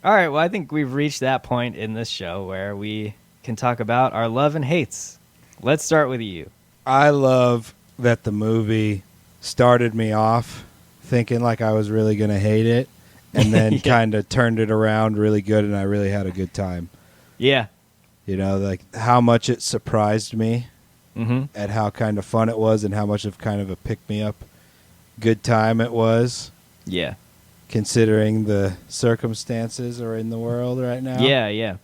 right. Well, I think we've reached that point in this show where we can talk about our love and hates. Let's start with you. I love that the movie started me off thinking like I was really going to hate it and then Yeah. kind of turned it around really good and I really had a good time. Yeah. You know, like how much it surprised me Mm-hmm. at how kind of fun it was and how much of kind of a pick-me-up good time it was. Yeah. Considering the circumstances are in the world right now. Yeah. Yeah.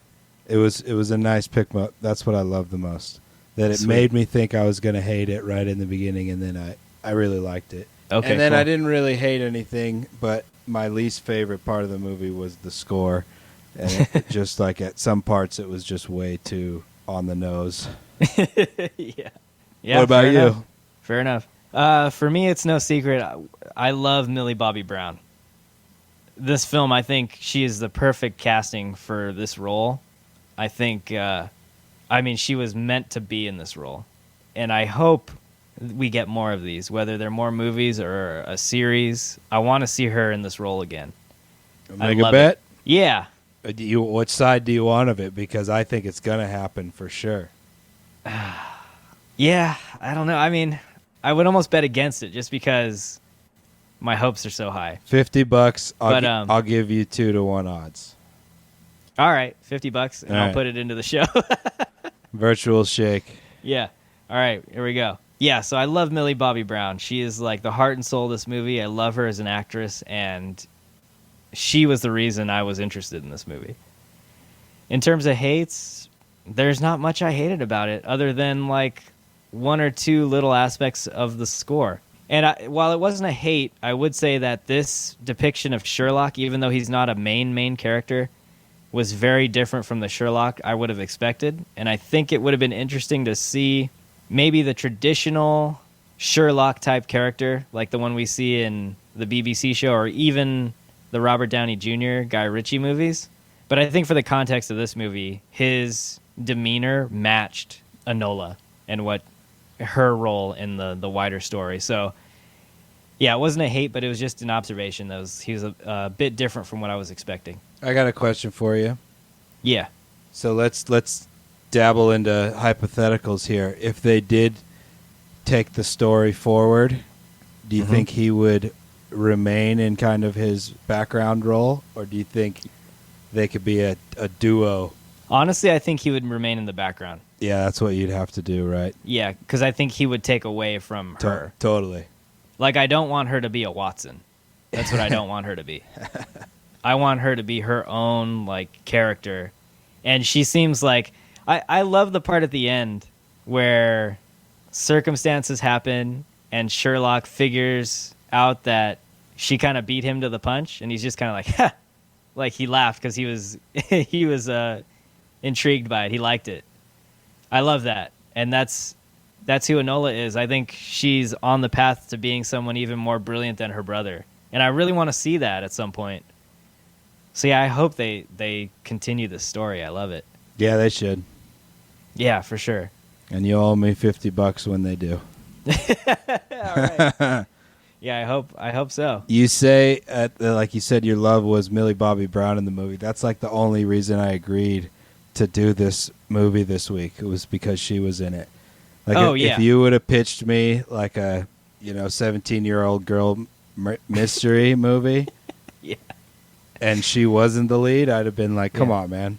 It was a nice pick me up. That's what I love the most. That it Sweet. made me think I was going to hate it right in the beginning, and then I really liked it. Okay. And then cool. I didn't really hate anything, but my least favorite part of the movie was the score. And it just like at some parts it was just way too on the nose. yeah. Yeah. What about fair you? enough. Fair enough. For me, it's no secret. I love Millie Bobby Brown. This film, I think she is the perfect casting for this role. I think, she was meant to be in this role. And I hope we get more of these, whether they're more movies or a series. I want to see her in this role again. Make love a bet? Yeah. Which side do you want of it? Because I think it's going to happen for sure. Yeah, I don't know. I mean, I would almost bet against it just because my hopes are so high. $50. But, I'll give you 2-1 odds. All right, $50, and All I'll right. put it into the show. Virtual shake. Yeah. All right, here we go. Yeah, so I love Millie Bobby Brown. She is like the heart and soul of this movie. I love her as an actress, and she was the reason I was interested in this movie. In terms of hates, there's not much I hated about it other than like one or two little aspects of the score. And while it wasn't a hate, I would say that this depiction of Sherlock, even though he's not a main character, was very different from the Sherlock I would have expected. And I think it would have been interesting to see maybe the traditional Sherlock-type character, like the one we see in the BBC show or even the Robert Downey Jr. Guy Ritchie movies. But I think for the context of this movie, his demeanor matched Enola and what her role in the wider story. So, yeah, it wasn't a hate, but it was just an observation. He was a bit different from what I was expecting. I got a question for you. Yeah. So let's dabble into hypotheticals here. If they did take the story forward, do you think he would remain in kind of his background role, or do you think they could be a duo? Honestly, I think he would remain in the background. Yeah, that's what you'd have to do, right? Yeah, because I think he would take away from her. Totally. Like, I don't want her to be a Watson. That's what I don't want her to be. I want her to be her own, like, character. And she seems like... I love the part at the end where circumstances happen and Sherlock figures out that she kind of beat him to the punch, and he's just kind of like, ha! Like, he laughed because he was intrigued by it. He liked it. I love that. And that's that's who Enola is. I think she's on the path to being someone even more brilliant than her brother. And I really want to see that at some point. So yeah, I hope they continue this story. I love it. Yeah, they should. Yeah, for sure. And you owe me $50 when they do. All right. Yeah, I hope so. You say, like you said, your love was Millie Bobby Brown in the movie. That's like the only reason I agreed to do this movie this week. It was because she was in it. Like, if you would have pitched me like a 17-year-old girl mystery movie, yeah, and she wasn't the lead, I'd have been like, "Come on, man."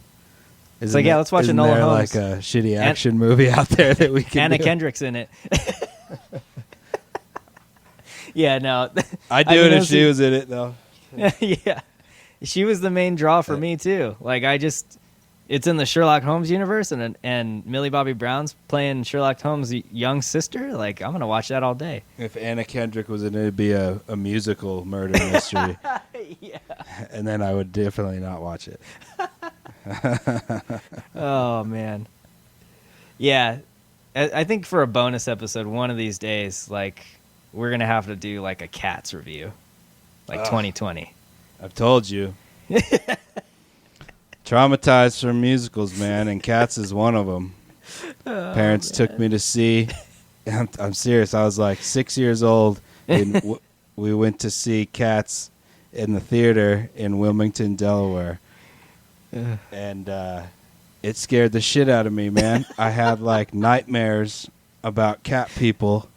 It's like, let's watch Enola Holmes. Like a shitty action movie out there that we can. Anna do? Kendrick's in it. Yeah, no. I'd do it if she was in it, though. Yeah, she was the main draw for me too. Like, it's in the Sherlock Holmes universe, and Millie Bobby Brown's playing Sherlock Holmes' young sister. Like, I'm gonna watch that all day. If Anna Kendrick was in it, it'd be a musical murder mystery. Yeah. And then I would definitely not watch it. Oh man. Yeah, I think for a bonus episode, one of these days, like, we're gonna have to do like a Cats review, like 2020. I've told you. Traumatized from musicals, man, and Cats is one of them. Parents took me to see. I'm serious. I was like 6 years old, and we went to see Cats in the theater in Wilmington, Delaware, and it scared the shit out of me, man. I had like nightmares about cat people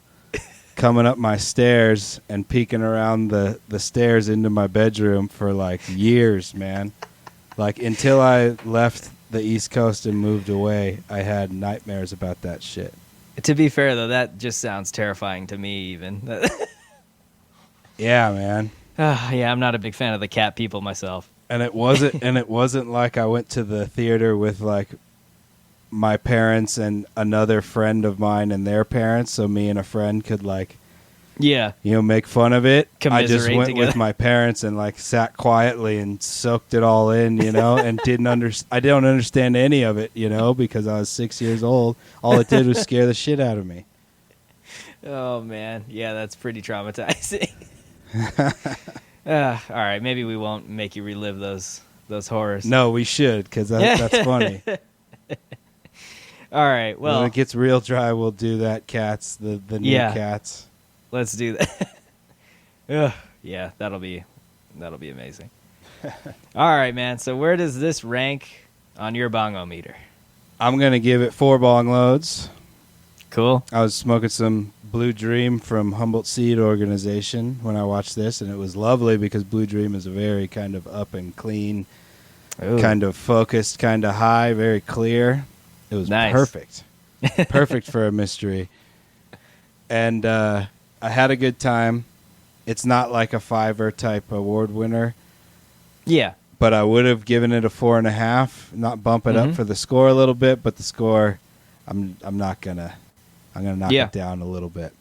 coming up my stairs and peeking around the stairs into my bedroom for like years, man. Like, until I left the East Coast and moved away, I had nightmares about that shit. To be fair, though, that just sounds terrifying to me, even. Yeah, man. Yeah, I'm not a big fan of the cat people myself. And it wasn't like I went to the theater with like my parents and another friend of mine and their parents, so me and a friend could like, make fun of it. I just went together with my parents and like sat quietly and soaked it all in, and I don't understand any of it, because I was 6 years old. All it did was scare the shit out of me. Oh man, yeah, that's pretty traumatizing. All right, maybe we won't make you relive those horrors. No, we should, because that's funny. All right, well, when it gets real dry, we'll do that. Cats, the new Cats. Let's do that. Yeah, that'll be amazing. All right, man. So where does this rank on your bongo meter? I'm gonna give it 4 bong loads. Cool. I was smoking some Blue Dream from Humboldt Seed Organization when I watched this, and it was lovely because Blue Dream is a very kind of up and clean, kind of focused, kind of high, very clear. It was perfect. Perfect for a mystery. And I had a good time. It's not like a $5 type award winner. Yeah. But I would have given it a 4.5. Not bump it up for the score a little bit, but the score, I'm gonna knock it down a little bit.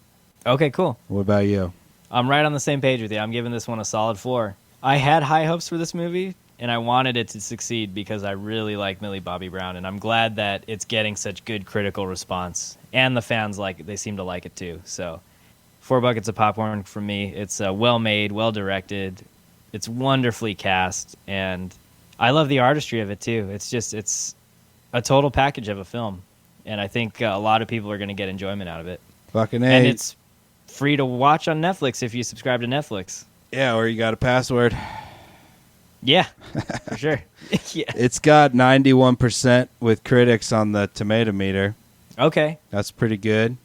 Okay, cool. What about you? I'm right on the same page with you. I'm giving this one a solid 4. I had high hopes for this movie, and I wanted it to succeed because I really like Millie Bobby Brown, and I'm glad that it's getting such good critical response. And the fans they seem to like it too. So 4 buckets of popcorn from me. It's well made, well directed. It's wonderfully cast, and I love the artistry of it too. It's a total package of a film, and I think a lot of people are going to get enjoyment out of it. Fucking A. And it's free to watch on Netflix if you subscribe to Netflix. Yeah, or you got a password. Yeah, for sure. Yeah. It's got 91% with critics on the tomato meter. Okay. That's pretty good.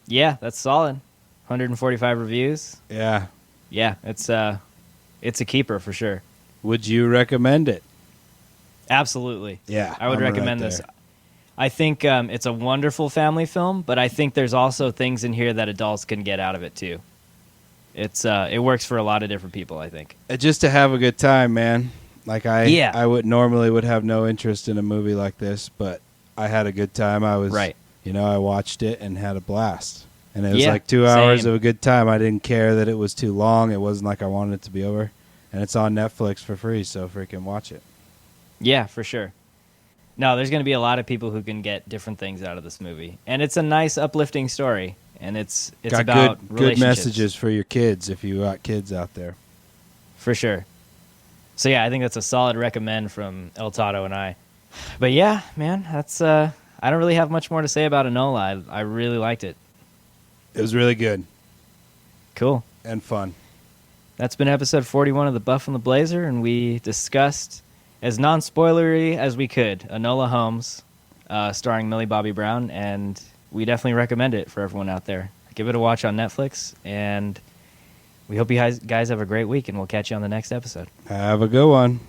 Yeah, that's solid. 145 reviews. Yeah. Yeah, it's a keeper for sure. Would you recommend it? Absolutely. Yeah. I would recommend this. I think it's a wonderful family film, but I think there's also things in here that adults can get out of it too. It works for a lot of different people, I think. Just to have a good time, man. Like I would have no interest in a movie like this, but I had a good time. I was right. I watched it and had a blast. And it was like 2 hours of a good time. I didn't care that it was too long. It wasn't like I wanted it to be over. And it's on Netflix for free, so freaking watch it. Yeah, for sure. No, there's going to be a lot of people who can get different things out of this movie, and it's a nice, uplifting story, and it's Got about good relationships. messages for your kids if you got kids out there. For sure. So yeah, I think that's a solid recommend from El Toddo and I. But yeah, man, that's I don't really have much more to say about Enola. I really liked it. It was really good Cool. and fun. That's been episode 41 of The Buff and the Blazer, and we discussed, as non-spoilery as we could, Enola Holmes, starring Millie Bobby Brown, and we definitely recommend it for everyone out there. Give it a watch on Netflix, and we hope you guys have a great week, and we'll catch you on the next episode. Have a good one.